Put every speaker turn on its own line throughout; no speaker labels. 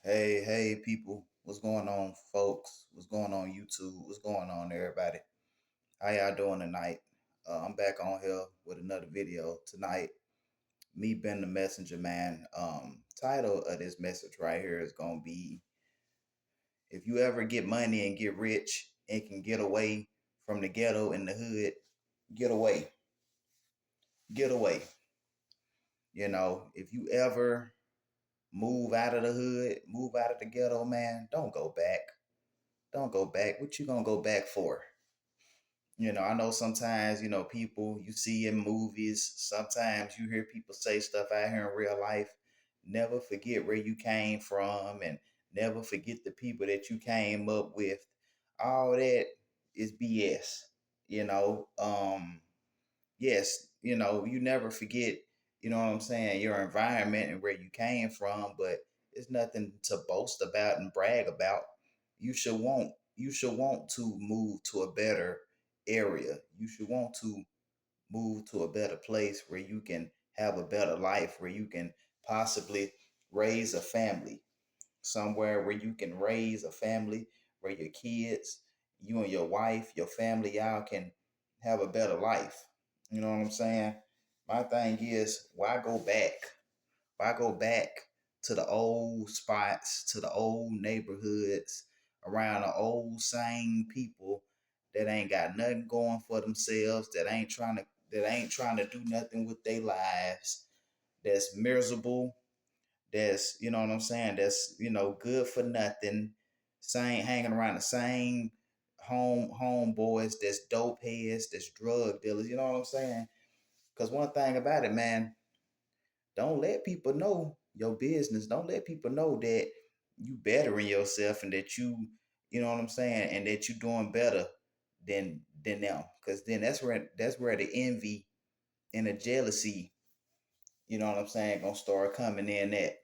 Hey, people. What's going on, folks? What's going on, YouTube? What's going on, everybody? How y'all doing tonight? I'm back on here with another video tonight. Me being the messenger, man. Title of this message right here is gonna be: if you ever get money and get rich and can get away from the ghetto and the hood, get away. Get away. If you ever move out of the hood, move out of the ghetto, man, don't go back. Don't go back. What you gonna go back for? I know sometimes, people you see in movies, sometimes you hear people say stuff out here in real life. Never forget where you came from and never forget the people that you came up with. All that is BS. You know, yes, you never forget, what I'm saying, your environment and where you came from, but it's nothing to boast about and brag about. You should want to move to a better area. You should want to move to a better place where you can have a better life, where you can possibly raise a family, somewhere where you can raise a family, where your kids, you and your wife, your family, y'all can have a better life. You know what I'm saying? My thing is, why go back? Why go back to the old spots, to the old neighborhoods, around the old same people that ain't got nothing going for themselves, that ain't trying to do nothing with their lives, that's miserable, that's, you know what I'm saying, that's, good for nothing, same hanging around the same homeboys, that's dope heads, that's drug dealers, you know what I'm saying? Because one thing about it, man, don't let people know your business. Don't let people know that you bettering yourself and that you know what I'm saying, and that you doing better than them. Because then that's where the envy and the jealousy, you know what I'm saying, gonna start coming in at.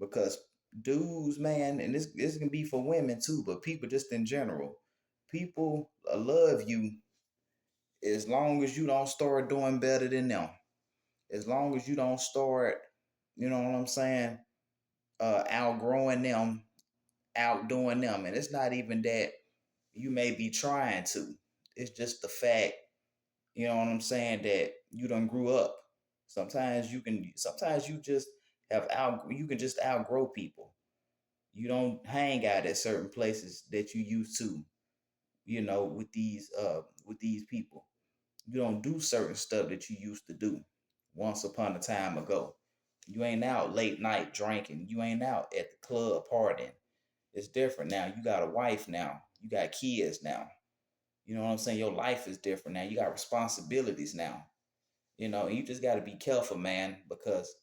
Because dudes, man, and this can be for women too, but people just in general, people love you as long as you don't start doing better than them. As long as you don't start, you know what I'm saying, outgrowing them, outdoing them. And it's not even that you may be trying to. It's just the fact, you know what I'm saying, that you done grew up. Sometimes you just you can just outgrow people. You don't hang out at certain places that you used to, with these people. You don't do certain stuff that you used to do once upon a time ago. You ain't out late night drinking. You ain't out at the club partying. It's different now. You got a wife now. You got kids now. You know what I'm saying? Your life is different now. You got responsibilities now. And you just got to be careful, man, because,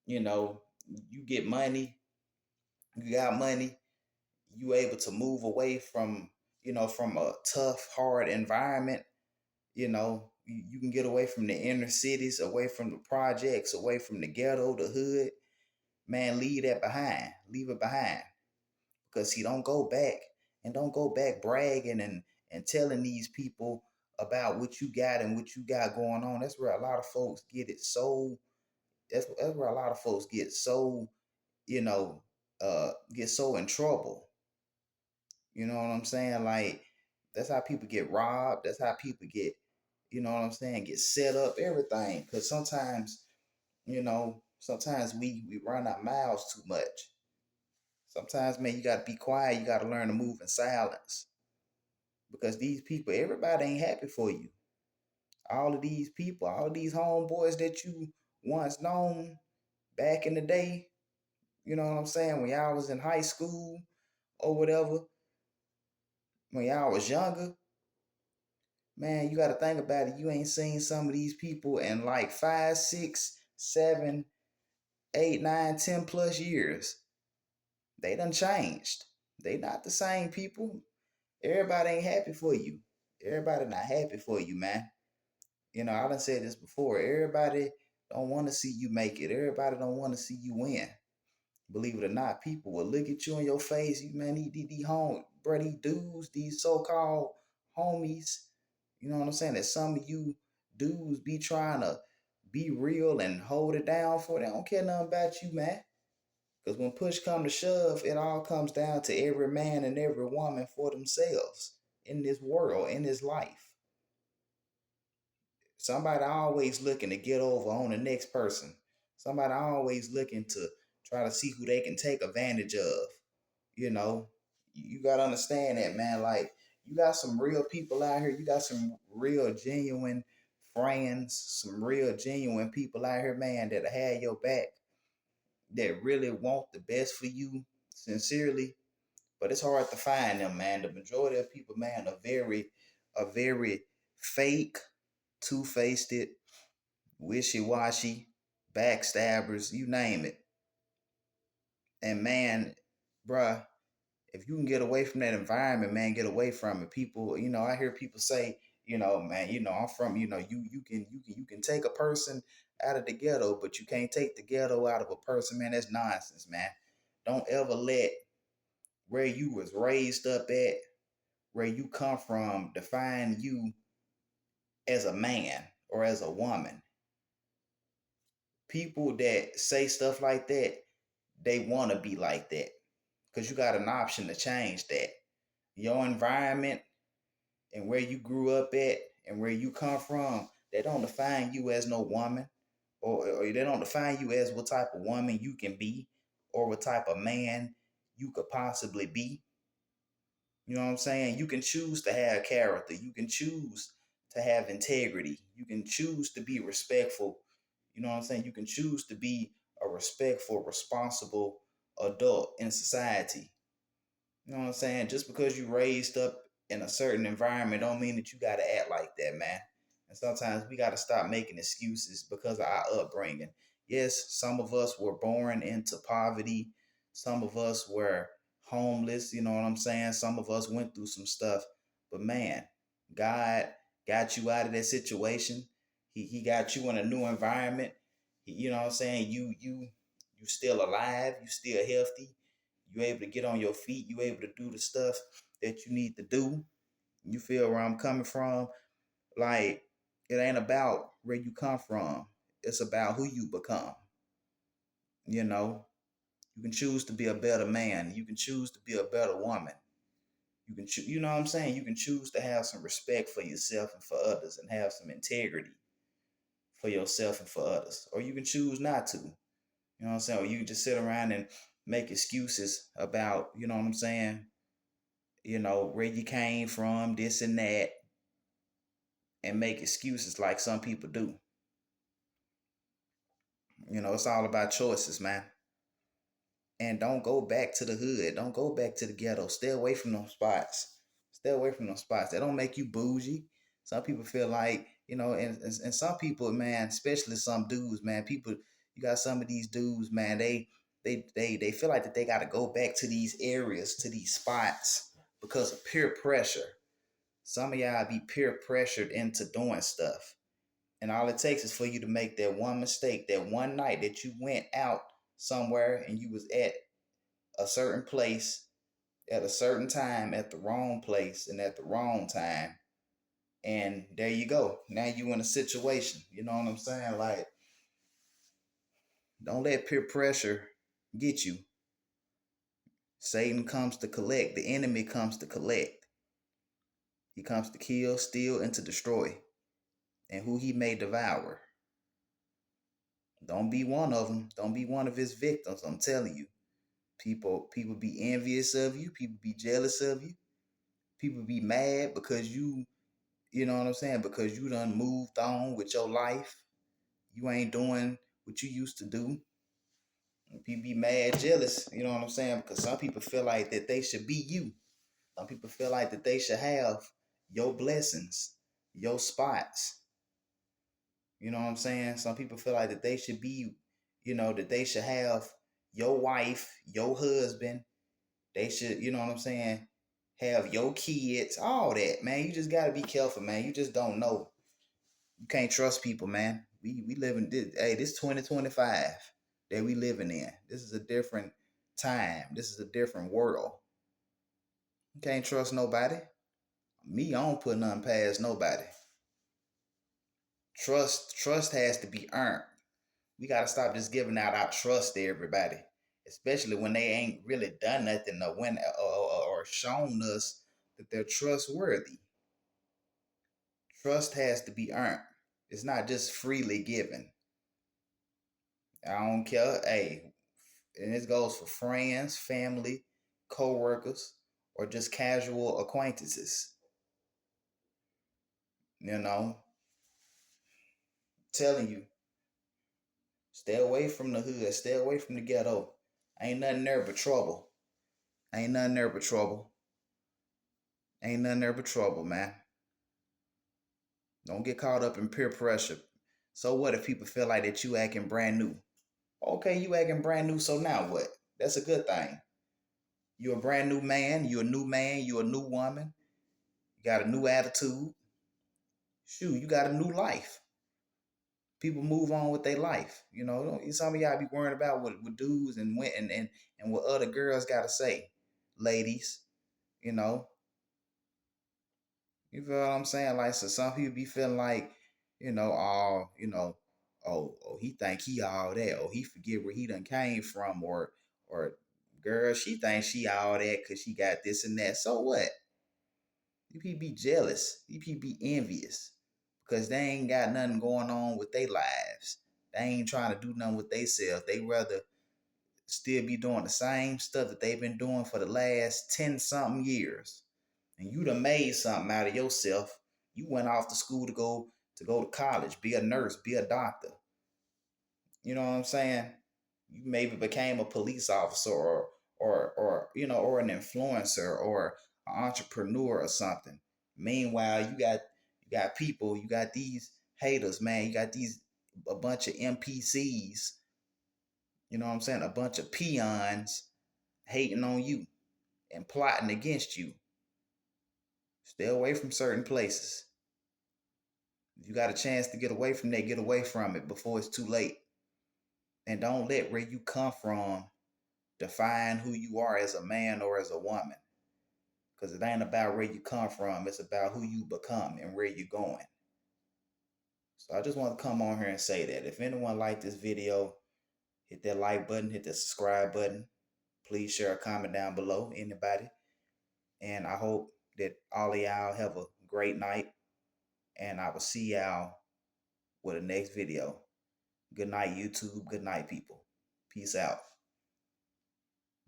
you know, you get money, you got money, you able to move away from a tough, hard environment. You can get away from the inner cities, away from the projects, away from the ghetto, the hood. Man, leave that behind. Leave it behind. Because he don't go back, and don't go back bragging and telling these people about what you got and what you got going on. That's where a lot of folks get it so that's where a lot of folks you know get so in trouble. You know what I'm saying? Like, that's how people get robbed. That's how people get, you know what I'm saying, get set up, everything. Because sometimes we run our mouths too much. Sometimes, man, you got to be quiet. You got to learn to move in silence, because these people, everybody ain't happy for you. All of these people, all of these homeboys that you once known back in the day, you know what I'm saying, when y'all was in high school or whatever, when y'all was younger, man, you got to think about it. You ain't seen some of these people in like 5, 6, 7, 8, 9, 10+ years. They done changed. They not the same people. Everybody ain't happy for you. Everybody not happy for you, man. I done said this before. Everybody don't want to see you make it. Everybody don't want to see you win. Believe it or not, people will look at you in your face. You, man, these home, bro, these dudes, these so-called homies. You know what I'm saying? That some of you dudes be trying to be real and hold it down for. They don't care nothing about you, man. Because when push come to shove, it all comes down to every man and every woman for themselves in this world, in this life. Somebody always looking to get over on the next person. Somebody always looking to try to see who they can take advantage of. You know, you got to understand that, man. Like, you got some real people out here. You got some real genuine friends, some real genuine people out here, man, that have your back, that really want the best for you sincerely. But it's hard to find them, man. The majority of people, man, are very fake, two-faced, wishy-washy, backstabbers, you name it. And man, bruh, if you can get away from that environment, man, get away from it. People, I hear people say, man, I'm from, you can take a person out of the ghetto, but you can't take the ghetto out of a person, man. That's nonsense, man. Don't ever let where you was raised up at, where you come from, define you as a man or as a woman. People that say stuff like that, they want to be like that because you got an option to change that. Your environment and where you grew up at and where you come from, they don't define you as no woman, or they don't define you as what type of woman you can be or what type of man you could possibly be. You know what I'm saying? You can choose to have character. You can choose to have integrity. You can choose to be respectful. You know what I'm saying? You can choose to be a respectful, responsible adult in society. You know what I'm saying? Just because you raised up in a certain environment don't mean that you got to act like that, man. And sometimes we got to stop making excuses because of our upbringing. Yes, some of us were born into poverty. Some of us were homeless, you know what I'm saying? Some of us went through some stuff. But man, God got you out of that situation. He got you in a new environment. You know what I'm saying? You still alive, you still healthy, you able to get on your feet, you able to do the stuff that you need to do. You feel where I'm coming from? Like, it ain't about where you come from. It's about who you become. You know, you can choose to be a better man. You can choose to be a better woman. You can choose, you know what I'm saying? You can choose to have some respect for yourself and for others and have some integrity for yourself and for others. Or you can choose not to. You know what I'm saying? Or you can just sit around and make excuses about, you know what I'm saying, where you came from, this and that, and make excuses like some people do. It's all about choices, man. And don't go back to the hood. Don't go back to the ghetto. Stay away from those spots. Stay away from those spots. They don't make you bougie. Some people feel like, and some people, man, especially some dudes, man, people, you got some of these dudes, man, they feel like that they got to go back to these areas, to these spots because of peer pressure. Some of y'all be peer pressured into doing stuff. And all it takes is for you to make that one mistake, that one night that you went out somewhere and you was at a certain place at a certain time at the wrong place and at the wrong time. And there you go. Now you in a situation. You know what I'm saying? Like, don't let peer pressure get you. Satan comes to collect. The enemy comes to collect. He comes to kill, steal, and to destroy. And who he may devour. Don't be one of them. Don't be one of his victims. I'm telling you. People be envious of you. People be jealous of you. People be mad because you know what I'm saying? Because you done moved on with your life. You ain't doing what you used to do. People be mad, jealous. You know what I'm saying? Because some people feel like that they should be you. Some people feel like that they should have your blessings, your spots. You know what I'm saying? Some people feel like that they should be, that they should have your wife, your husband. They should, you know what I'm saying, have your kids, all that, man. You just got to be careful, man. You just don't know. You can't trust people, man. We live in this, hey, this 2025 that we living in. This is a different time. This is a different world. You can't trust nobody. Me, I don't put nothing past nobody. Trust has to be earned. We got to stop just giving out our trust to everybody. especially when they ain't really done nothing or shown us that they're trustworthy. Trust has to be earned. It's not just freely given. I don't care. Hey, and this goes for friends, family, co-workers, or just casual acquaintances. You know, telling you, stay away from the hood, stay away from the ghetto. Ain't nothing there but trouble. Ain't nothing there but trouble. Ain't nothing there but trouble, man. Don't get caught up in peer pressure. So what if people feel like that you acting brand new? Okay, you acting brand new, so now what? That's a good thing. You're a brand new man, you're a new man, you're a new woman, you got a new attitude. Shoot, you got a new life. People move on with their life. You know, some of y'all be worrying about what dudes and what other girls gotta say. Ladies, you know, you feel what I'm saying? Like, so some people be feeling like, he think he all that, or he forget where he done came from, or girl, she thinks she all that because she got this and that. So what? You people be jealous. You people be envious because they ain't got nothing going on with their lives. They ain't trying to do nothing with themselves. They rather still be doing the same stuff that they've been doing for the last 10 something years. And you done made something out of yourself. You went off to school to go to college, be a nurse, be a doctor. You know what I'm saying? You maybe became a police officer or an influencer or an entrepreneur or something. Meanwhile, you got people, you got these haters, man. You got these a bunch of NPCs, you know what I'm saying? A bunch of peons hating on you and plotting against you. Stay away from certain places. If you got a chance to get away from that, get away from it before it's too late. And don't let where you come from define who you are as a man or as a woman. Because it ain't about where you come from, it's about who you become and where you're going. So I just want to come on here and say that. If anyone liked this video, hit that like button, hit that subscribe button. Please share a comment down below, anybody. And I hope that all of y'all have a great night. And I will see y'all with the next video. Good night, YouTube. Good night, people. Peace out.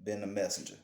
Been the messenger.